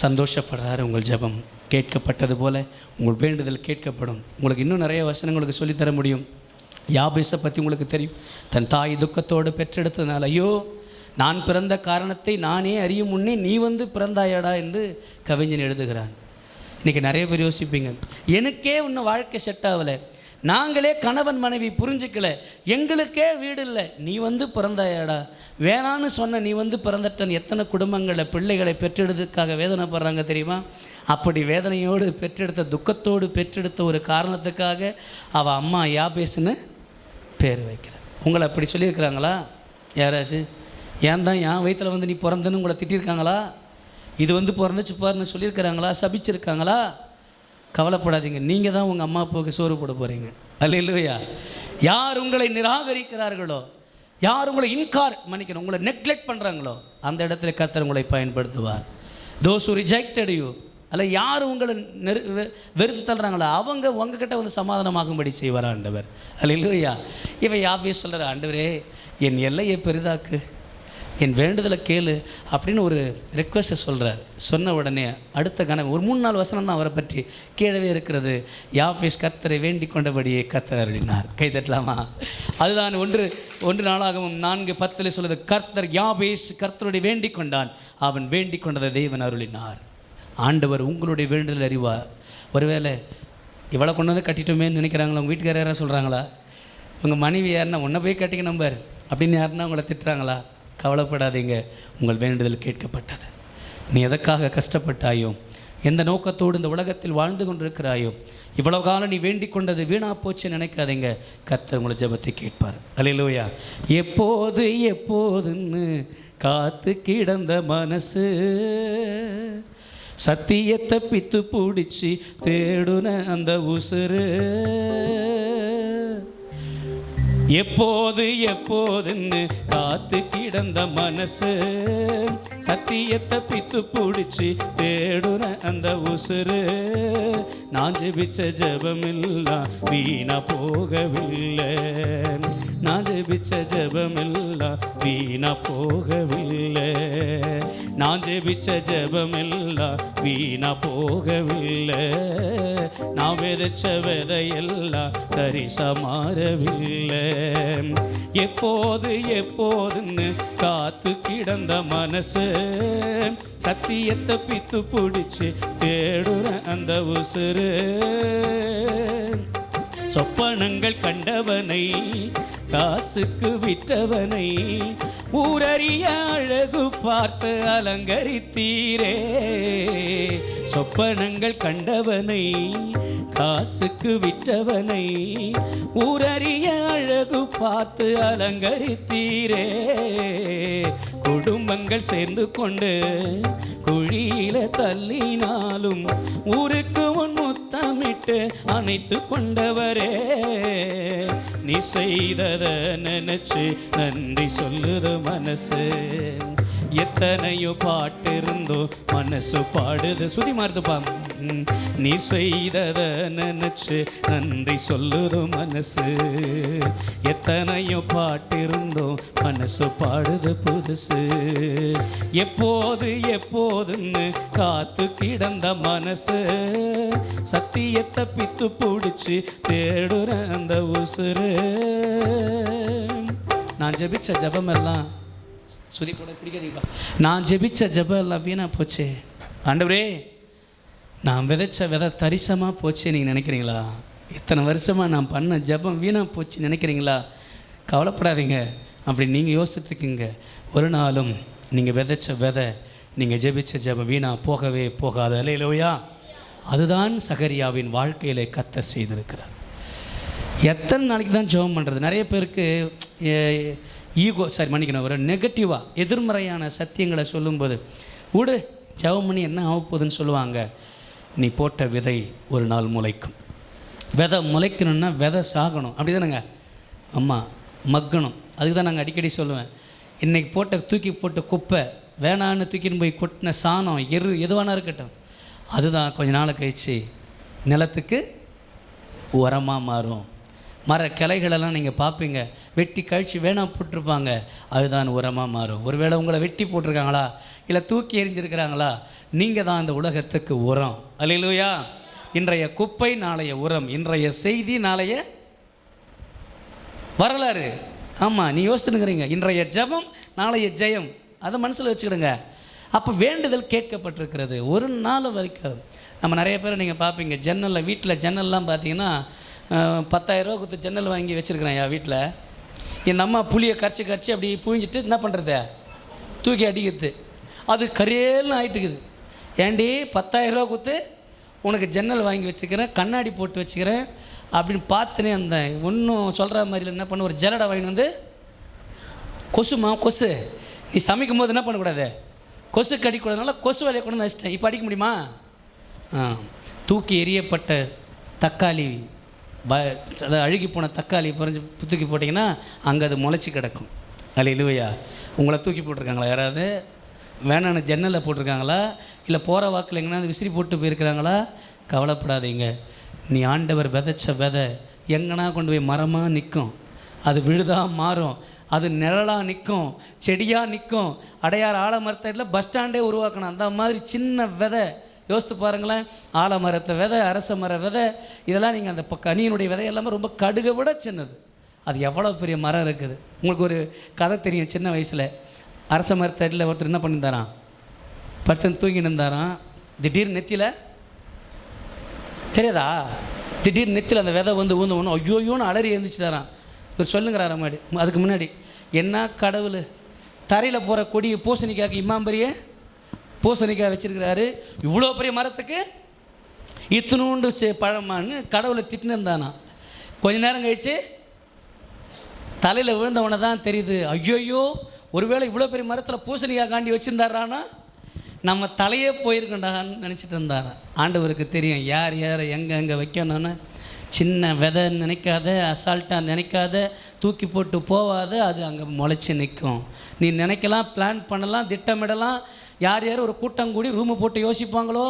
சந்தோஷப்படுறாரு. உங்கள் ஜெபம் கேட்கப்பட்டது போல் உங்கள் வேண்டுதல் கேட்கப்படும். உங்களுக்கு இன்னும் நிறைய வசனங்களுக்கு சொல்லித்தர முடியும். யாபேசை பற்றி உங்களுக்கு தெரியும். தன் தாய் துக்கத்தோடு பெற்றெடுத்ததுனால, ஐயோ நான் பிறந்த காரணத்தை நானே அறியும் முன்னே நீ வந்து பிறந்தாயடா என்று கவிஞன் எழுதுகிறான். இன்றைக்கி நிறைய பேர் யோசிப்பீங்க, எனக்கே இன்னும் வாழ்க்கை செட் ஆகலை, நாங்களே கணவன் மனைவி புரிஞ்சிக்கல, எங்களுக்கே வீடு இல்லை, நீ வந்து பிறந்தாயடா, வேணான்னு சொன்ன நீ வந்து பிறந்தட்டன். எத்தனை குடும்பங்களில் பிள்ளைகளை பெற்றெடுத்ததுக்காக வேதனைப்படுறாங்க தெரியுமா? அப்படி வேதனையோடு பெற்றெடுத்த, துக்கத்தோடு பெற்றெடுத்த ஒரு காரணத்துக்காக அவள் அம்மா யாபேசுன்னு பேர் வைக்கிறார். உங்களை அப்படி சொல்லியிருக்கிறாங்களா யாராச்சும்? ஏன் தான் என் வயிற்றில் வந்து நீ பிறந்தன்னு உங்களை திட்டிருக்காங்களா? இது வந்து பிறந்துச்சு பாருன்னு சொல்லியிருக்கிறாங்களா? சபிச்சிருக்காங்களா? கவலைப்படாதீங்க, நீங்கள் தான் உங்கள் அம்மா அப்பாவுக்கு சோறு போட போகிறீங்க. அல்லேலூயா. யார் உங்களை நிராகரிக்கிறார்களோ, யார் உங்களை உங்களை நெக்லெக்ட் பண்ணுறாங்களோ, அந்த இடத்துல கர்த்தர் உங்களை பயன்படுத்துவார். தோஸ் ஹூ ரிஜெக்டட் யூ, அல்ல யார் உங்களை வெறுத்து தள்ளுறாங்களோ அவங்க உங்ககிட்ட வந்து சமாதானமாகும்படி செய்வார் ஆண்டவர். அல்லேலூயா. இவன் யாபேஸ் சொல்கிற, ஆண்டவரே என் எல்லையை பெரிதாக்கு, என் வேண்டுதலை கேளு அப்படின்னு ஒரு ரெக்வஸ்ட்டை சொல்கிறார். சொன்ன உடனே அடுத்த கணம் ஒரு 3-4 வசனம் தான் அவரை பற்றி கீழவே இருக்கிறது. யாபேஸ் கர்த்தரை வேண்டிக் கொண்டபடியே கர்த்தர் அருளினார். கை தட்டலாமா? அதுதான் 1 நாளாகவும் 4:10 சொல்லுது, கர்த்தர் யாபேஸ் கர்த்தருடைய வேண்டிக் கொண்டான், அவன் வேண்டிக் கொண்டதை தேவன் அருளினார். ஆண்டவர் உங்களுடைய வேண்டுதல் அறிவார். ஒருவேளை இவ்வளோ கொண்டு வந்து கட்டிட்டோமேன்னு நினைக்கிறாங்களா? உங்கள் வீட்டுக்கார யாராவது சொல்கிறாங்களா? உங்கள் மனைவி யாருன்னா உன்னை போய் கட்டிக்க நம்பர் அப்படின்னு யாருன்னா உங்களை திட்டுறாங்களா? கவலைப்படாதீங்க, உங்கள் வேண்டுதல் கேட்கப்பட்டது. நீ எதற்காக கஷ்டப்பட்டாயோ, எந்த நோக்கத்தோடு இந்த உலகத்தில் வாழ்ந்து கொண்டிருக்கிறாயோ, இவ்வளவு காலம் நீ வேண்டிக் கொண்டது வீணா போச்சு நினைக்காதீங்க. கர்த்தர் உங்களை ஜெபத்தை கேட்பார். அல்லேலூயா. எப்போது எப்போதுன்னு காத்து கிடந்த மனசு சத்தியத்தை பித்து பிடிச்சி தேடுன அந்த உசுறு, எப்போது எப்போதுன்னு காத்து கிடந்த மனசு சத்தியத்தை பித்து பிடிச்சி தேடுன அந்த உசுறு, நான் ஜெபிச்ச ஜெபமெல்லாம் வீணா போகவில்லை, நான் ஜெபிச்ச ஜெபமெல்லாம் வீணா போகவில்லை, நான் ஜெபிச்ச ஜெபமெல்லாம் வீணா போகவில்லை, நான் விதைச்ச விதையெல்லாம் தரிசா மாறவில்லை. எப்போது எப்போதுன்னு காத்து கிடந்த மனசு சத்தியத்தை பித்து பிடிச்சு தேடுற அந்த உசுறு, சொப்பனங்கள் கண்டவனை காசுக்கு விற்றவனை ஊரறிய அழகு பார்த்து அலங்கரித்தீரே, சொப்பனங்கள் கண்டவனை காசுக்கு விற்றவனை ஊரறிய அழகு பார்த்து அலங்கரித்தீரே, குடும்பங்கள் சேர்ந்து கொண்டு குழியில தள்ளினாலும் ஊருக்கு முன் முத்தமிட்டு அணைத்து கொண்டவரே, நீ செய்தத நினைச்சு நன்றி சொல்லுது மனசு, எத்தனையோ பாட்டு இருந்தோ மனசு பாடுது. சுதி மாறுதுப்பா. நீ செய்தத நினைச்சு நன்றி சொல்லுது மனசு, எத்தனையோ பாட்டு இருந்தோ மனசு பாடுது புதுசு, எப்போது எப்போதுன்னு காத்து கிடந்த மனசு சத்தியத்தை பித்து பிடிச்சி தேடுற அந்த உசுறு, நான் ஜெபிச்ச ஜெபமெல்லாம் சுதி கூட பிடிக்காதீப்பா, நான் ஜெபிச்ச ஜெபம் எல்லாம் வீணா போச்சே ஆண்டவரே, நான் விதைச்ச விதை தரிசமாக போச்சு நீங்கள் நினைக்கிறீங்களா? இத்தனை வருஷமாக நான் பண்ண ஜெபம் வீணாக போச்சு நினைக்கிறீங்களா? கவலைப்படாதீங்க. அப்படி நீங்கள் யோசிச்சுட்ருக்கீங்க. ஒரு நாளும் நீங்கள் விதைச்ச விதை, நீங்கள் ஜெபிச்ச ஜெபம் வீணாக போகவே போகாது. அல்லேலூயா. அதுதான் சகரியாவின் வாழ்க்கையிலே கர்த்தர் செய்திருக்கிறார். எத்தனை நாளைக்கு தான் ஜெபம் பண்ணுறது? நிறைய பேருக்கு ஈகோ, சாரி மன்னிக்கணும், ஒரு நெகட்டிவாக எதிர்மறையான சத்தியங்களை சொல்லும்போது விடு ஜெபம் பண்ணி என்ன ஆக போகுதுன்னு சொல்லுவாங்க. நீ போட்ட விதை ஒரு நாள் முளைக்கும். விதை முளைக்கணுன்னா விதை சாகணும், அப்படி தானேங்க? ஆமாம், மக்கணும். அதுக்கு தான் நாங்கள் அடிக்கடி சொல்லுவேன், இன்றைக்கி போட்ட தூக்கி போட்ட குப்பை வேணான்னு தூக்கின்னு போய் கொட்டின சாணம் எரு எதுவானா இருக்கட்டும், அதுதான் கொஞ்ச நாள் கழிச்சு நிலத்துக்கு உரமாக மாறும். மர கிளைகளெல்லாம் நீங்கள் பார்ப்பீங்க, வெட்டி கழிச்சு வேணா போட்டிருப்பாங்க, அதுதான் உரமாக மாறும். ஒருவேளை உங்களை வெட்டி போட்டிருக்காங்களா, இல்லை தூக்கி எறிஞ்சிருக்கிறாங்களா, நீங்கள் தான் அந்த உலகத்துக்கு உரம். அல்லேலூயா. இன்றைய குப்பை நாளைய உரம், இன்றைய செய்தி நாளைய வரலாறு. ஆமாம், நீ யோசிச்சுனுங்கிறீங்க. இன்றைய ஜெபம் நாளைய ஜெயம், அதை மனசில் வச்சுக்கிடுங்க. அப்போ வேண்டுதல் கேட்கப்பட்டிருக்கிறது. ஒரு நாள் வரைக்கும் நம்ம நிறைய பேர் நீங்கள் பார்ப்பீங்க, ஜன்னலில் வீட்டில் ஜன்னல்லாம் பார்த்தீங்கன்னா 10,000 ரூபா கொடுத்து ஜன்னல் வாங்கி வச்சுருக்கிறேன் என் வீட்டில். என் அம்மா புளியை கரைச்சி அப்படி புழிஞ்சிட்டு என்ன பண்ணுறது, தூக்கி அடிக்கிறது. அது கரேல்னு ஆகிட்டுக்குது. ஏண்டி 10,000 ரூபா கொடுத்து உனக்கு ஜன்னல் வாங்கி வச்சுக்கிறேன், கண்ணாடி போட்டு வச்சுக்கிறேன் அப்படின்னு பார்த்துனே அந்த ஒன்றும் சொல்கிற மாதிரி என்ன பண்ண, ஒரு ஜல்லடை வாங்கிட்டு வந்து கொசு நீ சமைக்கும் போது என்ன பண்ணக்கூடாது, கொசு கடிக்கூடாதுனால கொசு வேலையை கொண்டு வந்து வச்சிட்டேன். இப்போ அடிக்க முடியுமா? தூக்கி எறியப்பட்ட தக்காளி, அதை அழுகி போன தக்காளி பறிஞ்சு தூக்கி போட்டிங்கன்னா அங்கே அது முளைச்சி கிடக்கும். அல்லேலூயா. உங்களை தூக்கி போட்டிருக்காங்களா யாராவது? வேணான்னு ஜன்னலில் போட்டிருக்காங்களா? இல்லை போகிற வாக்கில் எங்கன்னா விசிறி போட்டு போயிருக்கிறாங்களா? கவலைப்படாதீங்க. நீ ஆண்டவர் விதைச்ச விதை எங்கன்னா கொண்டு போய் மரமாக நிற்கும், அது விழுதாக மாறும், அது நிழலாக நிற்கும், செடியாக நிற்கும். அடையார் ஆலமரத்தில் பஸ் ஸ்டாண்டே உருவாக்கணும். அந்த மாதிரி சின்ன விதை யோசித்து பாருங்களேன். ஆலமரத்தை விதை, அரச மர விதை, இதெல்லாம் நீங்கள் அந்த கனியினுடைய விதை எல்லாமே ரொம்ப கடுகை விட சின்னது. அது எவ்வளோ பெரிய மரம் இருக்குது. உங்களுக்கு ஒரு கதை தெரியும், சின்ன வயசில் அரச மரத்தடியில் ஒருத்தர் என்ன பண்ணியிருந்தாரான், படுத்து தூங்கிட்டு இருந்தாரான். திடீர்னு நெத்தியில் தெரியாதா, திடீர்னு நெத்தில் அந்த விதை வந்து ஊந்த ஒன்று ஐயோயோன்னு அலறி எழுந்துச்சுட்டாரான். இவர் சொல்லுங்கிறார மாதிரி. அதுக்கு முன்னாடி என்ன கடவுள் தரையில் போகிற கொடி பூசணிக்காய்க்கு இம்மாம்பரிய பூசணிக்காய் வச்சுருக்கிறாரு, இவ்வளோ பெரிய மரத்துக்கு இத்தினூண்டு பழமான்னு கடவுளை திட்டுன்னு இருந்தானா. கொஞ்ச நேரம் கழித்து தலையில் விழுந்தவனை தான் தெரியுது, ஐயோயோ ஒருவேளை இவ்வளோ பெரிய மரத்தில் பூசணிக்காய் காண்டி வச்சுருந்தாரானா நம்ம தலையே போயிருக்கண்டான்னு நினச்சிட்டு இருந்தாரான். ஆண்டவருக்கு தெரியும் யார் யார் எங்கே வைக்கணும்னு. சின்ன விதை நினைக்காத, அசால்ட்டாக நினைக்காத, தூக்கி போட்டு போவாத, அது அங்கே முளைச்சி நிற்கும். நீ நினைக்கலாம், பிளான் பண்ணலாம், திட்டமிடலாம். யார் யார் ஒரு கூட்டம் கூடி ரூமு போட்டு யோசிப்பாங்களோ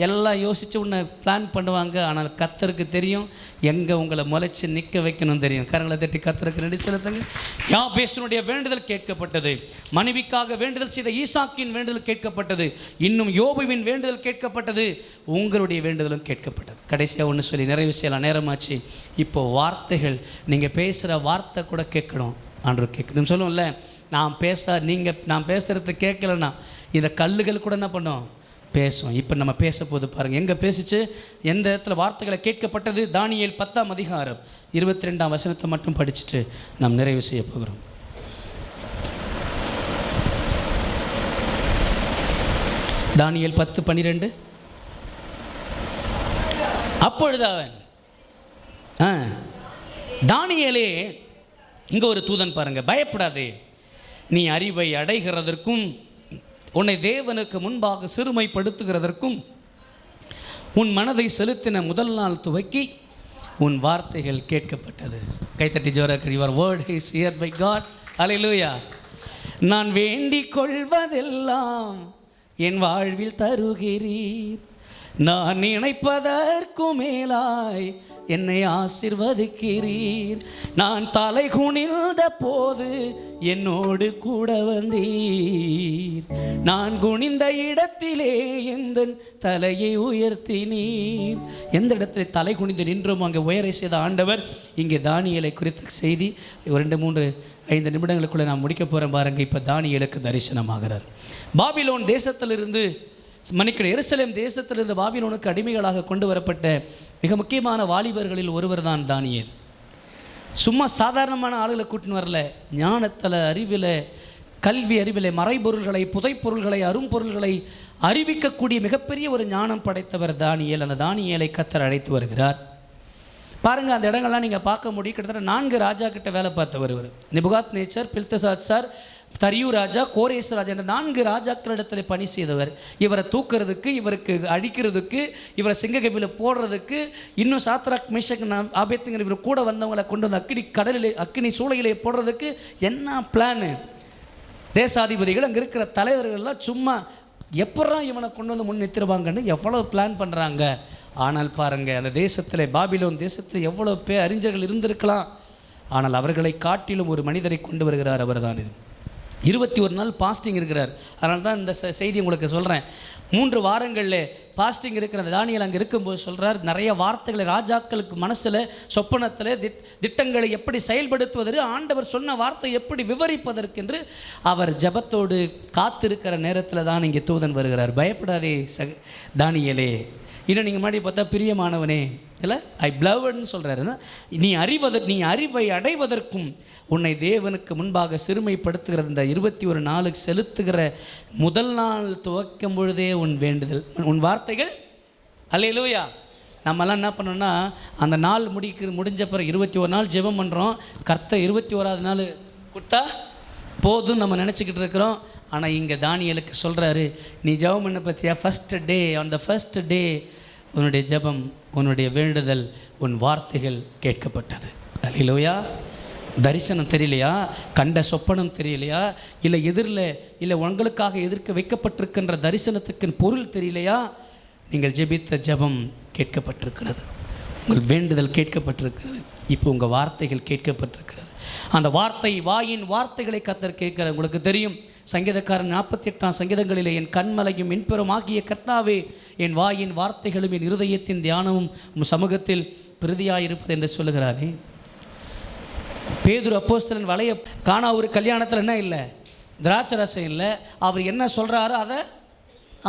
எல்லாம் யோசித்து உன்னை பிளான் பண்ணுவாங்க. ஆனால் கர்த்தருக்கு தெரியும் எங்கே உங்களை முளைச்சி நிற்க வைக்கணும் தெரியும். கரங்களை தட்டி கர்த்தருக்கு நன்றி செலுத்துங்க. யாபேசனுடைய வேண்டுதல் கேட்கப்பட்டது. மனைவிக்காக வேண்டுதல் செய்த ஈசாக்கின் வேண்டுதல் கேட்கப்பட்டது. இன்னும் யோபுவின் வேண்டுதல் கேட்கப்பட்டது. உங்களுடைய வேண்டுதலும் கேட்கப்பட்டது. கடைசியாக ஒன்று சொல்லி நிறைவு செய்யலாம், நேரமாச்சு. இப்போது வார்த்தைகள், நீங்கள் பேசுகிற வார்த்தை கூட கேட்கணும். ஆண்டவர் கேட்கணும் சொல்லுவோம்ல, நான் பேசுகிறது கேட்கலன்னா இந்த கல்லுகள் கூட என்ன பண்ணும், பேசும். இப்போ நம்ம பேச போது பாருங்கள், எங்கே பேசிச்சு, எந்த இடத்துல வார்த்தைகளை கேட்கப்பட்டது. தானியேல் 10ஆம் அதிகாரம் 22ஆம் வசனத்தை மட்டும் படிச்சுட்டு நாம் நிறைவு செய்ய போகிறோம். தானியேல் 10:12. அப்பொழுது அவன் தானியேலே, இங்கே ஒரு தூதன் பாருங்க, பயப்படாதே, நீ அறிவை அடைகிறதற்கும் உன்னை தேவனுக்கு முன்பாக சிறுமைப்படுத்துகிறதற்கும் உன் மனதை செலுத்தின முதல் நாள் துவக்கி உன் வார்த்தைகள் கேட்கப்பட்டது. கைத்தட்டி ஜோராக, your word is hear by God. அல்லேலூயா. நான் வேண்டிக் கொள்வதெல்லாம் என் வாழ்வில் தருகிறீர், நான் நினைப்பதற்கு மேலாய் என்னை ஆசீர்வதிக்கிறீர். நான் தலை குனிந்த போது என்னோடு கூட வந்தீர், நான் குனிந்த இடத்திலே எந்த தலையை உயர்த்தினீர். எந்த இடத்துல தலை குனிந்து நின்றோம் அங்கே உயரை செய்த ஆண்டவர். இங்கே தானியேலை குறித்த செய்தி 2-3-5 நிமிடங்களுக்குள்ளே நான் முடிக்க போகிறேன் பாருங்க. இப்போ தானியேலுக்கு தரிசனமாகிறார். பாபிலோன் தேசத்திலிருந்து எருசலேம் தேசத்திலிருந்து பாபிலோனுக்கு அடிமைகளாக கொண்டு வரப்பட்ட மிக முக்கியமான வாலிபர்களில் ஒருவர் தான் தானியேல். சும்மா சாதாரணமான ஆளுகளை கூட்டின்னு வரல, ஞானத்தில், அறிவில், கல்வி அறிவில், மறைபொருள்களை, புதைப்பொருள்களை, அரும்பொருள்களை அறிவிக்கக்கூடிய மிகப்பெரிய ஒரு ஞானம் படைத்தவர் தானியேல். அந்த தானியேலை கர்த்தர் அழைத்து வருகிறார். பாருங்கள், அந்த இடங்கள்லாம் நீங்கள் பார்க்க முடியும். கிட்டத்தட்ட 4 ராஜா கிட்ட வேலை பார்த்தவர் இவர். நிபுகாத் நேச்சர், பில்தசாத்சார், தரியு ராஜா, கோரேஸ் ராஜா என்ற 4 ராஜாக்களிடத்தில் பணி செய்தவர். இவரை தூக்கிறதுக்கு, இவருக்கு அடிக்கிறதுக்கு, இவரை சிங்கக்கபில போடுறதுக்கு, இன்னும் சாத்ராக் மேஷக் ஆபேத்துங்கிற இவர் கூட வந்தவங்களை கொண்டு வந்து அக்கினி சூளையிலே போடுறதுக்கு என்ன பிளானு. தேசாதிபதிகள், அங்கே இருக்கிற தலைவர்கள்லாம் சும்மா எப்படா இவனை கொண்டு வந்து முன் நிறுத்திடுவாங்கன்னு எவ்வளோ பிளான் பண்ணுறாங்க. ஆனால் பாருங்கள், அந்த தேசத்தில், பாபிலோன் தேசத்தில் எவ்வளோ அறிஞர்கள் இருந்திருக்கலாம். ஆனால் அவர்களை காட்டிலும் ஒரு மனிதரை கொண்டு வருகிறார். அவர் தான் இது. 21 நாள் பாஸ்டிங் இருக்கிறார். அதனால தான் இந்த செய்தி உங்களுக்கு சொல்கிறேன். 3 வாரங்களில் பாஸ்டிங் இருக்கிற தானியேல் அங்கே இருக்கும்போது சொல்கிறார், நிறைய வார்த்தைகளை ராஜாக்களுக்கு மனசில், சொப்பனத்தில், திட்டங்களை எப்படி செயல்படுத்துவதற்கு, ஆண்டவர் சொன்ன வார்த்தை எப்படி விவரிப்பதற்கென்று அவர் ஜபத்தோடு காத்திருக்கிற நேரத்தில் தான் இங்கே தூதன் வருகிறார். பயப்படாதே தானியேலே, இன்னும் நீங்கள் முன்னாடி பார்த்தா பிரியமானவனே இல்லை, ஐ பிளவட்னு சொல்கிறாரு. நீ அறிவை அடைவதற்கும் உன்னை தேவனுக்கு முன்பாக சிறுமைப்படுத்துகிற இந்த 21 நாளுக்கு செலுத்துகிற முதல் நாள் துவக்கும் பொழுதே உன் வேண்டுதல், உன் வார்த்தைகள். அல்லேலூயா. நம்மலாம் என்ன பண்ணோன்னா, அந்த நாள் முடிஞ்ச பிறகு 21 நாள் ஜெபம் பண்ணுறோம். கர்த்தர் 21ஆவது நாள் கொடுத்தா போதும் நம்ம நினச்சிக்கிட்டு இருக்கிறோம். ஆனால் இங்கே தானியேலுக்கு சொல்கிறாரு, நீ ஜெபம் பண்ண பற்றியா, first day, on the first day உன்னுடைய ஜெபம், உன்னுடைய வேண்டுதல், உன் வார்த்தைகள் கேட்கப்பட்டது. அல்லேலூயா. தரிசனம் தெரியலையா, கண்ட சொப்பனம் தெரியலையா, இல்லை இல்லை உங்களுக்காக எதிர்க்க வைக்கப்பட்டிருக்கின்ற தரிசனத்துக்கு பொருள் தெரியலையா, நீங்கள் ஜெபித்த ஜெபம் கேட்கப்பட்டிருக்கிறது, உங்கள் வேண்டுதல் கேட்கப்பட்டிருக்கிறது. இப்போ உங்கள் வார்த்தைகள் கேட்கப்பட்டிருக்கிறது. அந்த வாயின் வார்த்தைகளை கர்த்தர் கேட்கிற உங்களுக்கு தெரியும். சங்கீதக்காரன் 48ஆம் சங்கீதங்களிலே, என் கண்மலையும் மின்பெரும் ஆகிய கர்த்தாவே, என் வாயின் வார்த்தைகளும் என் இருதயத்தின் தியானமும் உம் சமூகத்தில் பிரதியாயிருப்பது என்று சொல்லுகிறானே. பேதுரு அப்போஸ்தலன் வளைய காணா ஒரு கல்யாணத்தில் என்ன இல்லை, திராட்சை ரசம் இல்லை. அவர் என்ன சொல்கிறாரோ அதை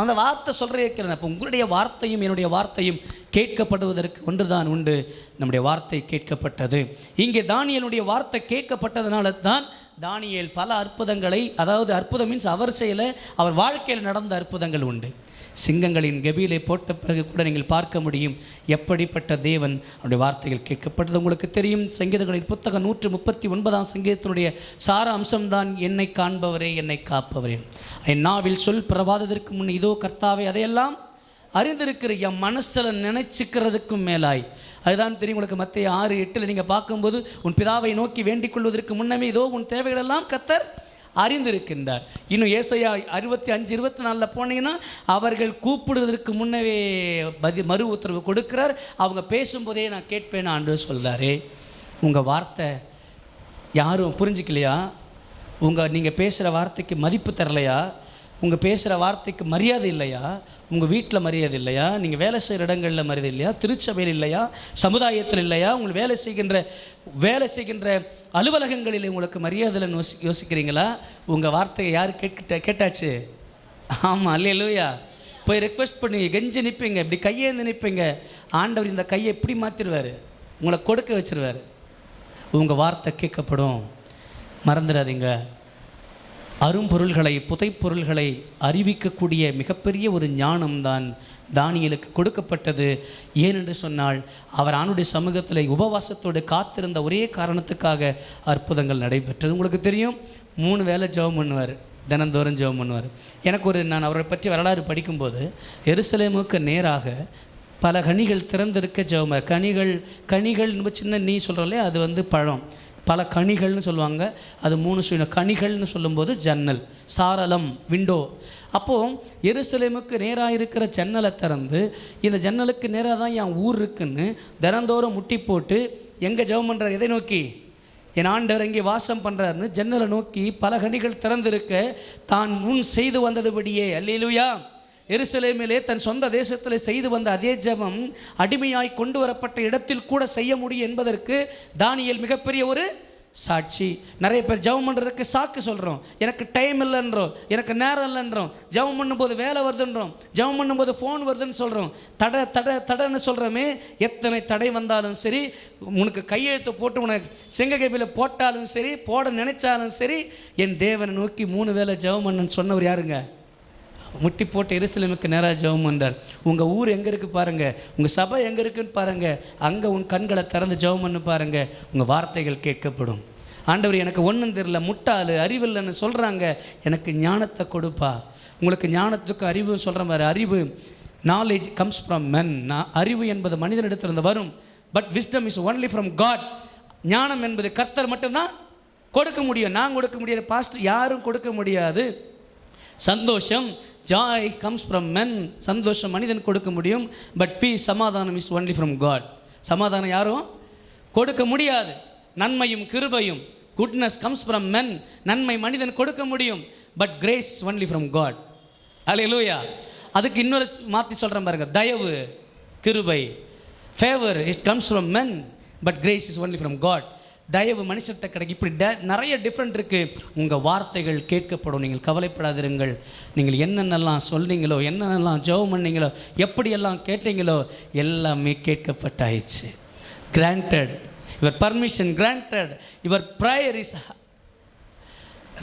அந்த வார்த்தை சொல்கிறேன். அப்போ உங்களுடைய வார்த்தையும் என்னுடைய வார்த்தையும் கேட்கப்படுவதற்கு ஒன்றுதான் உண்டு. நம்முடைய வார்த்தை கேட்கப்பட்டது. இங்கே தானியேலுடைய வார்த்தை கேட்கப்பட்டதுனால தான் தானியேல் பல அற்புதங்களை, அதாவது அற்புதம் மீன்ஸ் அவர் செய்யல, அவர் வாழ்க்கையில் நடந்த அற்புதங்கள் உண்டு. சிங்கங்களின் கெபியிலே போட்ட பிறகு கூட நீங்கள் பார்க்க முடியும் எப்படிப்பட்ட தேவன் அவருடைய வார்த்தைகள் கேட்கப்பட்டது. உங்களுக்கு தெரியும், சங்கீதங்களின் புத்தகம் 139 சங்கீதத்தினுடைய சார அம்சம்தான் என்னை காண்பவரே என்னை காப்பவரே. என் நாவில் சொல் பிரவாதத்திற்கு முன் இதோ கர்த்தாவே அதையெல்லாம் அறிந்திருக்கிற என் மனசில் நினைச்சுக்கிறதுக்கும் மேலாய். அதுதான் தெரியும் உங்களுக்கு. மத்தேயு 6:8 நீங்கள் பார்க்கும்போது உன் பிதாவை நோக்கி வேண்டிக் கொள்வதற்கு முன்னமே இதோ உன் தேவைகளெல்லாம் கர்த்தர் அறிந்திருக்கின்றார். இன்னும் ஏசாயா 65:24 போனீங்கன்னா அவர்கள் கூப்பிடுவதற்கு முன்னவே மறு உத்தரவு கொடுக்கிறார். அவங்க பேசும்போதே நான் கேட்பேன் ஆண்டவர் சொல்கிறாரே. உங்கள் வார்த்தை யாரும் புரிஞ்சிக்கலையா? நீங்கள் பேசுகிற வார்த்தைக்கு மதிப்பு தரலையா? உங்கள் பேசுகிற வார்த்தைக்கு மரியாதை இல்லையா? உங்கள் வீட்டில் மரியாதை இல்லையா? நீங்கள் வேலை செய்கிற இடங்களில் மரியாதை இல்லையா? திருச்சபையில் இல்லையா? சமுதாயத்தில் இல்லையா? உங்களுக்கு வேலை செய்கின்ற அலுவலகங்களில் உங்களுக்கு மரியாதைன்னு யோசிக்கிறீங்களா? உங்கள் வார்த்தையை யார் கேட்டாச்சு? ஆமாம், அல்லேலூயா. போய் ரெக்வெஸ்ட் பண்ணி கெஞ்சி நிற்பீங்க, இப்படி கையேந்து நிற்பீங்க. ஆண்டவர் இந்த கையை எப்படி மாற்றிடுவார், உங்களை கொடுக்க வச்சிருவார். உங்கள் வார்த்தை கேட்கப்படும். மறந்துடாதீங்க. அரும்பொருள்களை, புதைப்பொருள்களை அறிவிக்கக்கூடிய மிகப்பெரிய ஒரு ஞானம்தான் தானியேலுக்கு கொடுக்கப்பட்டது. ஏனென்று சொன்னால் அவர் ஆண்டுடைய சமூகத்தில் உபவாசத்தோடு காத்திருந்த ஒரே காரணத்துக்காக அற்புதங்கள் நடைபெற்றது. உங்களுக்கு தெரியும், 3 வேளை ஜெபம் பண்ணுவார், தினந்தோறும் ஜெபம் பண்ணுவார். நான் அவரை பற்றி வரலாறு படிக்கும்போது எருசலேமுக்கு நேராக பல கனிகள் திறந்திருக்க ஜெபம். கனிகள் சின்ன நீ சொல்கிறோம்லே, அது பழம். பல கனிகள்னு சொல்லுவாங்க. அது 3 கனிகள்னு சொல்லும்போது ஜன்னல், சாரளம், விண்டோ. அப்போது எருசலேமுக்கு நேராக இருக்கிற ஜன்னலை திறந்து, இந்த ஜன்னலுக்கு நேராக தான் என் ஊர் இருக்குன்னு தினந்தோறும் முட்டி போட்டு எங்கே ஜெபம் பண்ணுறார்? எதை நோக்கி? என் ஆண்டவர் எங்கே வாசம் பண்ணுறாருன்னு ஜன்னலை நோக்கி பல கனிகள் திறந்திருக்க தான் முன் செய்து வந்ததுபடியே, அல்லேலூயா, எருசலேமிலே தன் சொந்த தேசத்தில் செய்து வந்த அதே ஜெபம் அடிமையாய் கொண்டு வரப்பட்ட இடத்தில் கூட செய்ய முடியும் என்பதற்கு தானியேல் மிகப்பெரிய ஒரு சாட்சி. நிறைய பேர் ஜெபம் பண்ணுறதுக்கு சாக்கு சொல்கிறோம். எனக்கு டைம் இல்லைன்றோம், எனக்கு நேரம் இல்லைன்றோம். ஜெபம் பண்ணும்போது வேலை வருதுன்றோம், ஜெபம் பண்ணும்போது ஃபோன் வருதுன்னு சொல்கிறோம், தடைன்னு சொல்கிறோமே. எத்தனை தடை வந்தாலும் சரி, உனக்கு கையெழுத்து போட்டு உனக்கு செங்ககையில் போட்டாலும் சரி, போட நினைச்சாலும் சரி, என் தேவனை நோக்கி 3 வேளை ஜெபம் பண்ணுன்னு சொன்னவர் யாருங்க? முட்டி போட்டு எருசலேமுக்கு நேராக ஜெபம் பண்ணார். உங்கள் ஊர் எங்கே இருக்குது பாருங்கள், உங்கள் சபை எங்கே இருக்குன்னு பாருங்கள், அங்கே உன் கண்களை திறந்து ஜெபம் பண்ணு பாருங்கள், உங்கள் வார்த்தைகள் கேட்கப்படும். ஆண்டவர் எனக்கு ஒன்றும் தெரியல, முட்டாள், அறிவில்லைன்னு சொல்கிறாங்க, எனக்கு ஞானத்தை கொடுப்பா. உங்களுக்கு ஞானத்துக்கு அறிவு சொல்கிற மாதிரி, அறிவு நாலேஜ் கம்ஸ் ஃப்ரம் மென். அறிவு என்பது மனிதனிடத்திலிருந்து வரும். But wisdom is only from God. ஞானம் என்பது கர்த்தர் மட்டும்தான் கொடுக்க முடியும். நான் கொடுக்க முடியாது, பாஸ்டர் யாரும் கொடுக்க முடியாது. சந்தோஷம், ஜாய் கம்ஸ் ஃப்ரம் மென். சந்தோஷம் மனிதன் கொடுக்க முடியும். பட் பீஸ், சமாதானம் இஸ் ஒன்லி ஃப்ரம் காட். சமாதானம் யாரும் கொடுக்க முடியாது. நன்மையும் கிருபையும், குட்னஸ் கம்ஸ் ஃப்ரம் மென். நன்மை மனிதன் கொடுக்க முடியும். But grace only from God. அல்லேலூயா. அதுக்கு இன்னொரு மாற்றி சொல்கிறேன் பாருங்க, தயவு, கிருபை, favour it comes from men, but grace is only from God. தயவு மனுஷர்கிட்ட கிடைக்கும். இப்படி நிறைய டிஃப்ரெண்ட் இருக்குது. உங்கள் வார்த்தைகள் கேட்கப்படும். நீங்கள் கவலைப்படாதிருங்கள். நீங்கள் என்னென்னலாம் சொன்னீங்களோ, என்னென்னலாம் ஜெபம் பண்ணீங்களோ, எப்படியெல்லாம் கேட்டீங்களோ, எல்லாமே கேட்கப்பட்டாயிடுச்சு. Granted, your permission granted, your prayer is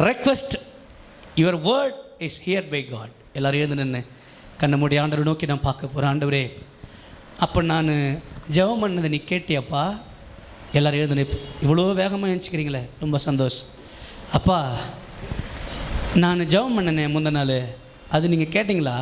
request, your word is heard by God. எல்லோரும் எழுந்து நின்று கண்ணை மூடி ஆண்டவரை நோக்கி நான் பார்க்க போகிறேன். ஆண்டவரே, அப்போ நான் ஜெபம் பண்ணதை நீ கேட்டியாப்பா? எல்லோரும் எழுந்து நிற்பு. இவ்வளோ வேகமாக எழுச்சிக்கிறீங்களே, ரொம்ப சந்தோஷம். அப்பா, நான் ஜெபம் பண்ணனே முந்தின நாள், அது நீங்கள் கேட்டிங்களா?